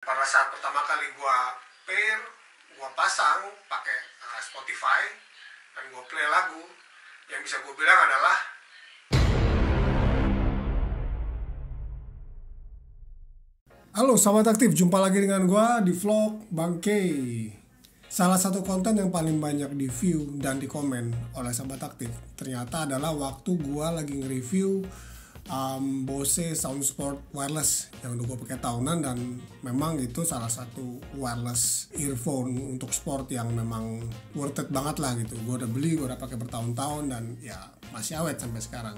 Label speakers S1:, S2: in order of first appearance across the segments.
S1: Pada saat pertama kali gua pair, gua pasang pakai Spotify dan gua play lagu, yang bisa gua bilang adalah halo sahabat aktif, jumpa lagi dengan gua di vlog Bangke. Salah satu konten yang paling banyak di view dan di komen oleh sahabat aktif ternyata adalah waktu gua lagi nge-review Bose Soundsport Wireless yang udah gue pakai tahunan, dan memang itu salah satu wireless earphone untuk sport yang memang worth it banget lah gitu. Gue udah beli, gue udah pakai bertahun-tahun dan ya masih awet sampai sekarang.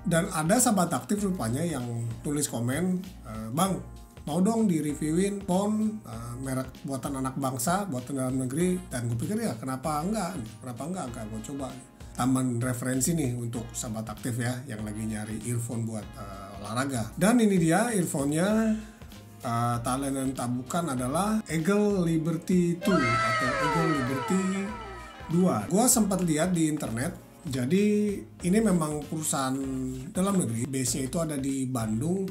S1: Dan ada sahabat aktif rupanya yang tulis komen, "Bang, mau dong di-reviewin phone merek buatan anak bangsa, buatan dalam negeri." Dan gue pikir ya kenapa enggak gue coba. Tambahan referensi nih untuk sahabat aktif ya yang lagi nyari earphone buat olahraga. Dan ini dia earphone-nya, tak lain dan tak bukan adalah Eagle Liberty 2 atau Eagle Liberty 2. Gua sempat lihat di internet, jadi ini memang perusahaan dalam negeri, base-nya itu ada di Bandung.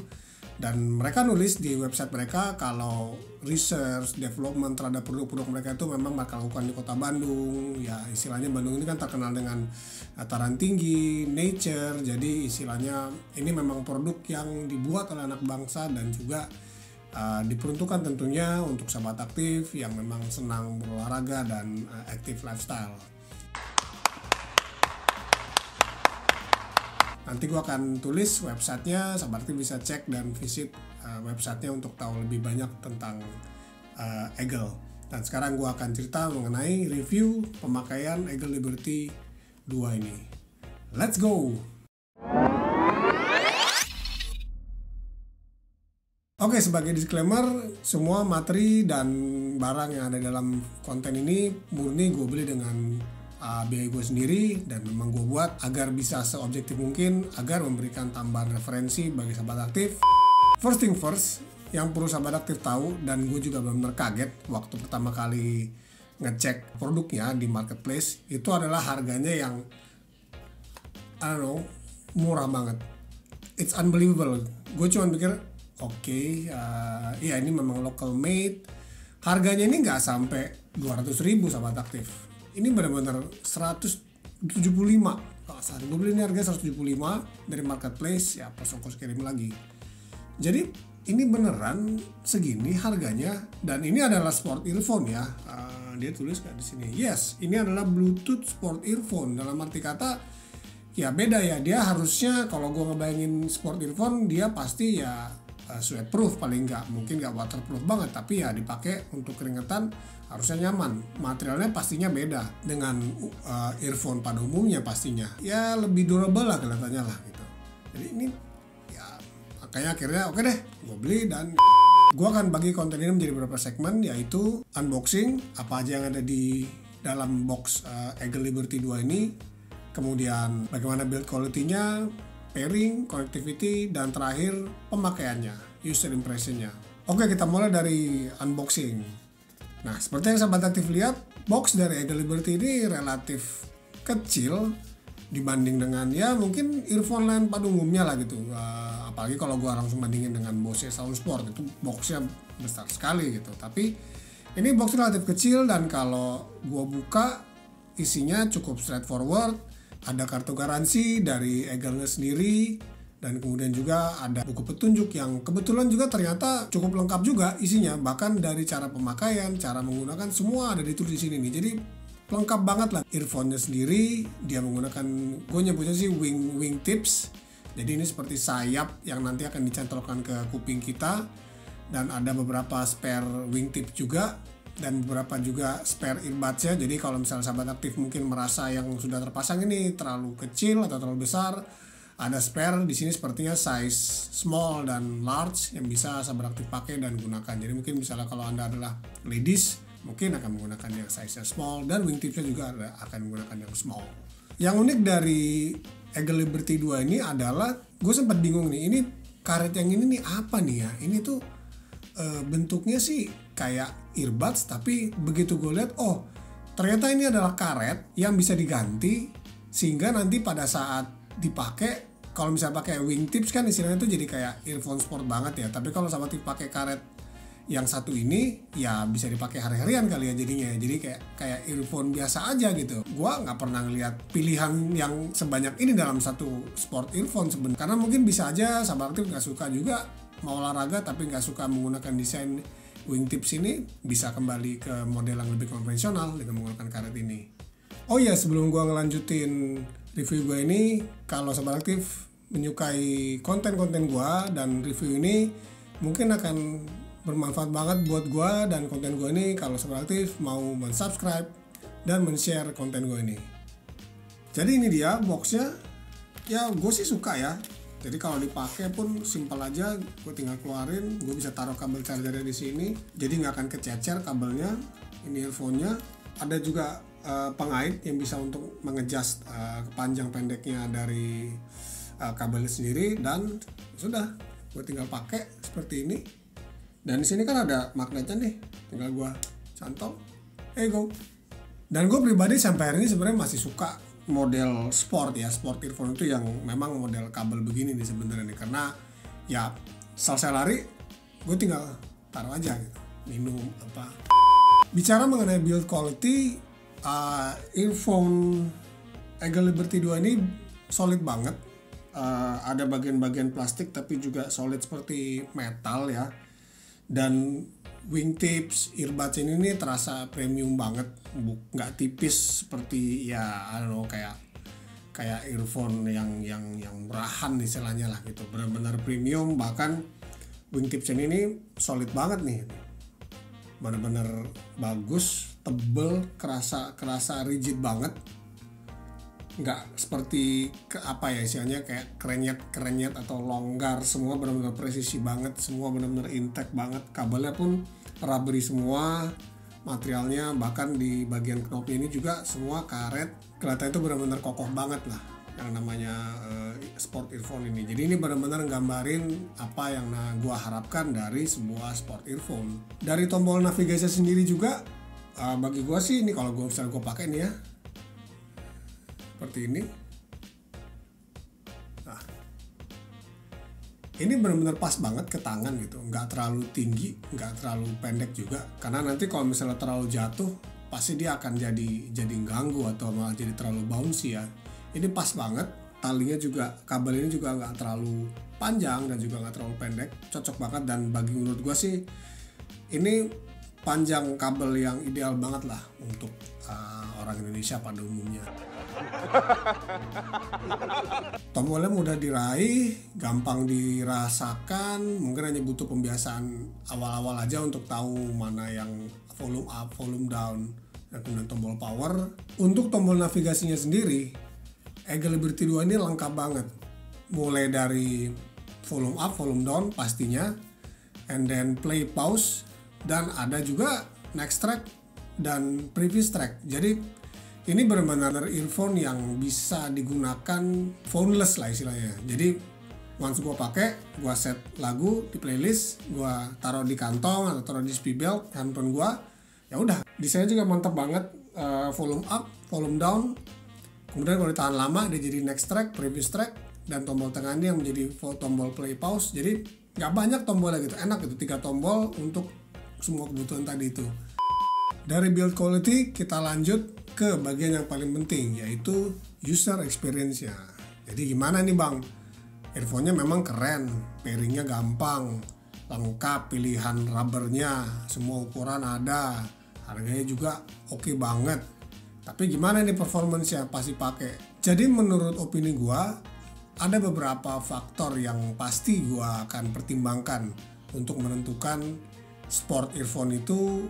S1: Dan mereka nulis di website mereka kalau research, development terhadap produk-produk mereka itu memang mereka lakukan di kota Bandung. Ya istilahnya Bandung ini kan terkenal dengan dataran tinggi, nature. Jadi istilahnya ini memang produk yang dibuat oleh anak bangsa dan juga diperuntukkan tentunya untuk sahabat aktif yang memang senang berolahraga dan active lifestyle. Nanti gue akan tulis websitenya, sahabat aktif bisa cek dan visit websitenya untuk tahu lebih banyak tentang Eagle. Dan sekarang gue akan cerita mengenai review pemakaian Eagle Liberty 2 ini. Let's go! Oke, sebagai disclaimer, semua materi dan barang yang ada dalam konten ini murni gue beli dengan biaya gue sendiri, dan memang gue buat agar bisa seobjektif mungkin, agar memberikan tambahan referensi bagi sahabat aktif. First thing first, yang perlu sahabat aktif tahu, dan gue juga benar-benar kaget waktu pertama kali ngecek produknya di marketplace, itu adalah harganya yang murah banget. It's unbelievable. Gue cuma pikir ya ini memang local made. Harganya ini nggak sampai 200.000 sahabat aktif. Ini benar-benar 175. Kalau saat gue beli ini harga 175 dari marketplace, ya plus ongkos kirim lagi. Jadi ini beneran segini harganya, dan ini adalah sport earphone ya. Dia tulis kan di sini. Yes, ini adalah Bluetooth sport earphone. Dalam arti kata ya beda ya. Dia harusnya kalau gue ngebayangin sport earphone, dia pasti ya sweat proof paling nggak, mungkin nggak waterproof banget, tapi ya dipakai untuk keringetan harusnya nyaman. Materialnya pastinya beda dengan earphone pada umumnya, pastinya ya lebih durable lah kelihatannya lah gitu. Jadi ini ya makanya akhirnya oke deh gue beli, dan gue akan bagi konten ini menjadi beberapa segmen, yaitu unboxing apa aja yang ada di dalam box Eagle Liberty 2 ini, kemudian bagaimana build quality-nya, pairing, connectivity, dan terakhir pemakaiannya, user impression-nya. Oke, kita mulai dari unboxing. Nah, seperti yang sahabat aktif lihat, box dari Eagle Liberty ini relatif kecil dibanding dengan ya mungkin earphone lain pada umumnya lah gitu. Apalagi kalau gua langsung bandingin dengan Bose Soundsport, itu boxnya besar sekali gitu. Tapi ini box relatif kecil, dan kalau gua buka isinya cukup straightforward. Ada kartu garansi dari Eagle sendiri, dan kemudian juga ada buku petunjuk yang kebetulan juga ternyata cukup lengkap juga isinya, bahkan dari cara pemakaian, cara menggunakan, semua ada ditulis di sini nih. Jadi lengkap banget lah. Earphone-nya sendiri dia menggunakan, gue nyebutnya sih wing tips. Jadi ini seperti sayap yang nanti akan dicantolkan ke kuping kita, dan ada beberapa spare wing tips juga, dan beberapa juga spare earbuds-nya. Jadi kalau misalnya sahabat aktif mungkin merasa yang sudah terpasang ini terlalu kecil atau terlalu besar, ada spare di sini sepertinya size small dan large yang bisa sahabat aktif pakai dan gunakan. Jadi mungkin misalnya kalau Anda adalah ladies, mungkin akan menggunakan yang size-nya small, dan wingtipsnya juga akan menggunakan yang small. Yang unik dari Eagle Liberty 2 ini adalah, gue sempat bingung nih, ini karet yang ini nih apa nih ya? Ini tuh bentuknya sih kayak earbuds, tapi begitu gue lihat, oh ternyata ini adalah karet yang bisa diganti, sehingga nanti pada saat dipakai, kalau misalnya pakai wingtips kan istilahnya itu jadi kayak earphone sport banget ya. Tapi kalau sahabat pakai karet Yang satu ini ya bisa dipakai hari-harian kali ya jadinya. Jadi kayak earphone biasa aja gitu. Gua nggak pernah ngeliat pilihan yang sebanyak ini dalam satu sport earphone sebenarnya. Karena mungkin bisa aja sahabat aktif nggak suka juga mau olahraga tapi nggak suka menggunakan desain wingtips ini, bisa kembali ke model yang lebih konvensional dengan menggunakan karet ini. Oh iya, sebelum gua ngelanjutin review gua ini, kalau sahabat aktif menyukai konten-konten gua dan review ini mungkin akan bermanfaat banget buat gue dan konten gue ini kalau sahabat aktif mau mensubscribe dan men-share konten gue ini. Jadi ini dia boxnya, ya gue sih suka ya. Jadi kalau dipakai pun simpel aja, gue tinggal keluarin, gue bisa taruh kabel chargernya di sini, jadi nggak akan kececer kabelnya. Ini earphone-nya, ada juga pengait yang bisa untuk mengadjust panjang pendeknya dari kabelnya sendiri, dan sudah gue tinggal pakai seperti ini. Dan di sini kan ada magnetnya nih, tinggal gua cantol, go. Dan gue pribadi sampai hari ini sebenarnya masih suka model sport ya, sport earphone itu yang memang model kabel begini nih sebenarnya nih, karena ya selesai lari, gue tinggal taruh aja gitu, minum apa. Bicara mengenai build quality, earphone Eagle Liberty 2 ini solid banget. Ada bagian-bagian plastik tapi juga solid seperti metal ya. Dan wingtips earbuds ini terasa premium banget, nggak tipis seperti ya I don't know, kayak earphone yang murahan istilahnya lah gitu, benar-benar premium. Bahkan wingtips ini solid banget nih, benar-benar bagus, tebel, kerasa rigid banget, nggak seperti apa ya istilahnya kayak kerenyet atau longgar. Semua benar-benar presisi banget, semua benar-benar intact banget. Kabelnya pun rubbery semua materialnya, bahkan di bagian knopnya ini juga semua karet. Kelihatan itu benar-benar kokoh banget lah yang namanya sport earphone ini. Jadi ini benar-benar nggambarin apa yang gua harapkan dari sebuah sport earphone. Dari tombol navigasi sendiri juga bagi gua sih ini, kalau gua misalnya gua pakai ini ya seperti ini. Nah, ini benar-benar pas banget ke tangan gitu, nggak terlalu tinggi, nggak terlalu pendek juga. Karena nanti kalau misalnya terlalu jatuh, pasti dia akan jadi ganggu atau malah jadi terlalu bouncy ya. Ini pas banget, talinya juga, kabel ini juga nggak terlalu panjang dan juga nggak terlalu pendek, cocok banget. Dan bagi menurut gue sih, ini panjang kabel yang ideal banget lah untuk orang Indonesia pada umumnya. Tombolnya mudah diraih, gampang dirasakan, mungkin hanya butuh pembiasaan awal-awal aja untuk tahu mana yang volume up, volume down, dan kemudian tombol power. Untuk tombol navigasinya sendiri, Eagle Liberty 2 ini lengkap banget, mulai dari volume up, volume down pastinya, and then play, pause, dan ada juga next track dan previous track. Jadi ini benar-benar earphone yang bisa digunakan phoneless lah istilahnya. Jadi once gue pakai, gue set lagu di playlist, gue taruh di kantong atau taruh di speed belt handphone gue, ya udah. Desainnya juga mantap banget, volume up, volume down. Kemudian kalau ditahan lama dia jadi next track, previous track, dan tombol tengahnya yang menjadi tombol play, pause. Jadi nggak banyak tombolnya gitu, enak gitu, 3 tombol untuk semua kebutuhan tadi itu. Dari build quality kita lanjut ke bagian yang paling penting, yaitu user experience-nya. Jadi gimana nih bang? Earphone-nya memang keren, pairing-nya gampang, lengkap, pilihan rubbernya, semua ukuran ada, harganya juga oke banget. Tapi gimana nih performance-nya pas dipakai? Jadi menurut opini gua, ada beberapa faktor yang pasti gua akan pertimbangkan untuk menentukan sport earphone itu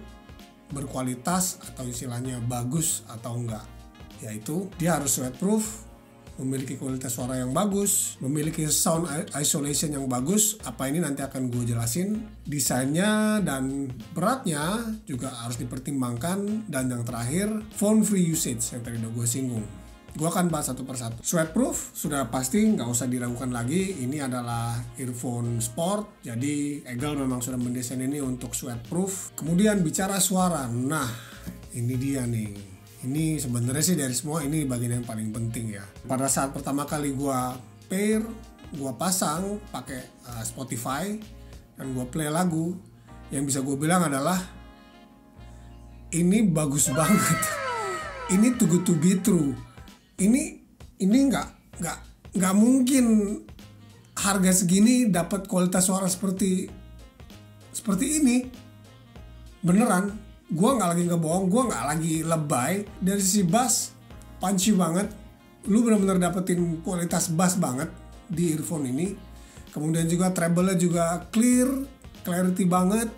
S1: berkualitas atau istilahnya bagus atau enggak. Yaitu dia harus sweatproof, memiliki kualitas suara yang bagus, memiliki sound isolation yang bagus. Apa ini nanti akan gue jelasin. Desainnya dan beratnya juga harus dipertimbangkan. Dan yang terakhir, phone free usage yang tadi udah gue singgung. Gue akan bahas satu persatu. Sweatproof sudah pasti nggak usah diragukan lagi. Ini adalah earphone sport, jadi Eagle memang sudah mendesain ini untuk sweatproof. Kemudian bicara suara, nah ini dia nih. Ini sebenarnya sih dari semua ini bagian yang paling penting ya. Pada saat pertama kali gue pair, gue pasang pakai Spotify dan gue play lagu, yang bisa gue bilang adalah ini bagus banget. Ini too good to be true. Ini nggak mungkin harga segini dapat kualitas suara seperti ini. Beneran, gue nggak lagi ngebohong, gue nggak lagi lebay. Dari sisi bass punchy banget, lu bener-bener dapetin kualitas bass banget di earphone ini. Kemudian juga treble-nya juga clarity banget,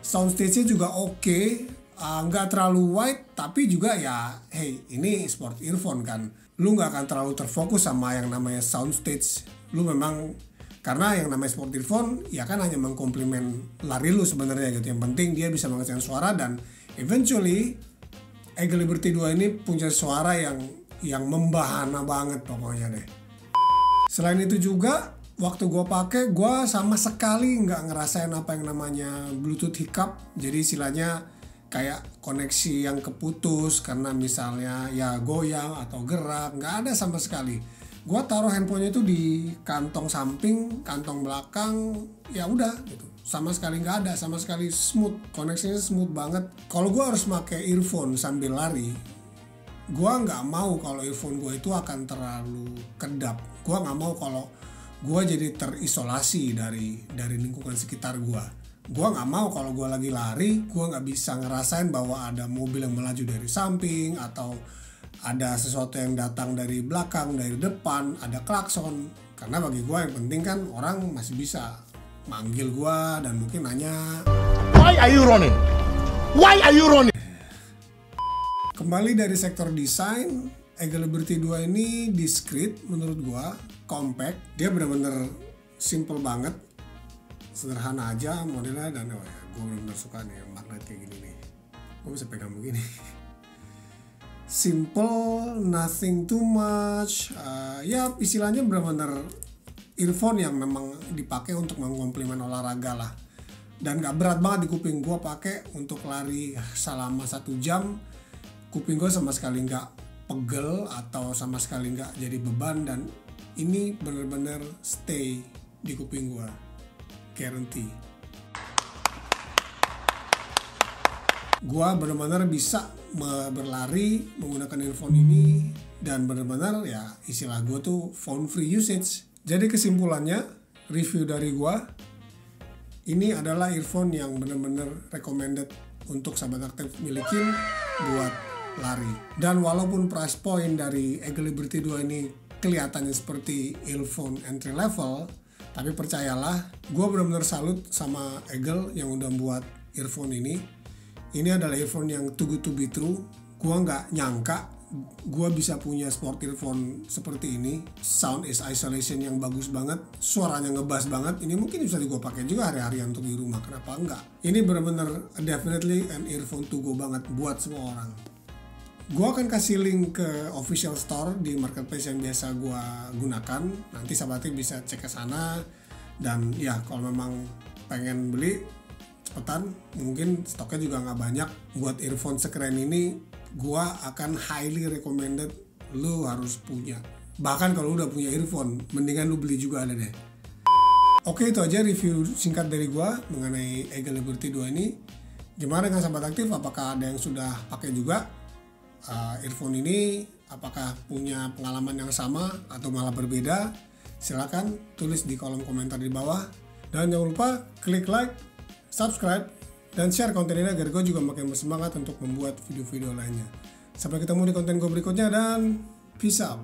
S1: soundstage-nya juga oke. Nggak terlalu wide, tapi juga ya hey, ini sport earphone kan, lu nggak akan terlalu terfokus sama yang namanya soundstage. Lu memang, karena yang namanya sport earphone ya kan hanya mengkomplimen lari lu sebenarnya gitu. Yang penting dia bisa menghasilkan suara, dan eventually Eagle Liberty 2 ini punya suara yang membahana banget pokoknya deh. Selain itu juga waktu gue pakai, gue sama sekali nggak ngerasain apa yang namanya Bluetooth hiccup. Jadi istilahnya kayak koneksi yang keputus karena misalnya ya goyang atau gerak, nggak ada sama sekali. Gua taruh handphonenya itu di kantong samping, kantong belakang, ya udah gitu. Sama sekali nggak ada, sama sekali smooth, koneksinya smooth banget. Kalau gua harus pakai earphone sambil lari, gua nggak mau kalau earphone gua itu akan terlalu kedap. Gua nggak mau kalau gua jadi terisolasi dari lingkungan sekitar gua. Gue nggak mau kalau gue lagi lari, gue nggak bisa ngerasain bahwa ada mobil yang melaju dari samping, atau ada sesuatu yang datang dari belakang, dari depan, ada klakson. Karena bagi gue yang penting kan orang masih bisa manggil gue dan mungkin nanya, "Why are you running? Why are you running?" Kembali dari sektor desain, Eagle Liberty 2 ini discreet menurut gue, compact. Dia benar-benar simple banget, sederhana aja modelnya, dan gue bener-bener suka nih magnet kayak gini nih. Gue bisa pegang begini. Simple, nothing too much. Ya istilahnya bener-bener earphone yang memang dipakai untuk mengkomplimen olahraga lah. Dan gak berat banget di kuping. Gue pakai untuk lari selama 1 jam. Kuping gue sama sekali gak pegel atau sama sekali gak jadi beban. Dan ini bener-bener stay di kuping gue, guarantee. Gua benar-benar bisa berlari menggunakan earphone ini, dan benar-benar ya istilah gua tuh phone free usage. Jadi kesimpulannya, review dari gua, ini adalah earphone yang benar-benar recommended untuk sahabat aktif milikin buat lari. Dan walaupun price point dari Eagle Liberty 2 ini kelihatannya seperti earphone entry level, tapi percayalah, gue benar-benar salut sama Eagle yang udah buat earphone ini. Ini adalah earphone yang too good to be true. Gue nggak nyangka gue bisa punya sport earphone seperti ini. Sound is isolation yang bagus banget, suaranya ngebass banget. Ini mungkin bisa gue pakai juga hari-hari untuk di rumah. Kenapa enggak? Ini benar-benar definitely an earphone to go banget buat semua orang. Gue akan kasih link ke official store di marketplace yang biasa gue gunakan. Nanti sahabatnya bisa cek ke sana. Dan ya kalau memang pengen beli, cepetan. Mungkin stoknya juga nggak banyak. Buat earphone sekeren ini, gue akan highly recommended lu harus punya. Bahkan kalau udah punya earphone, mendingan lu beli juga ada deh. Oke, itu aja review singkat dari gue mengenai Eagle Liberty 2 ini. Gimana dengan sahabat aktif? Apakah ada yang sudah pakai juga earphone ini? Apakah punya pengalaman yang sama atau malah berbeda? Silakan tulis di kolom komentar di bawah. Dan jangan lupa klik like, subscribe, dan share konten ini agar gue juga makin bersemangat untuk membuat video-video lainnya. Sampai ketemu di konten gue berikutnya, dan peace out.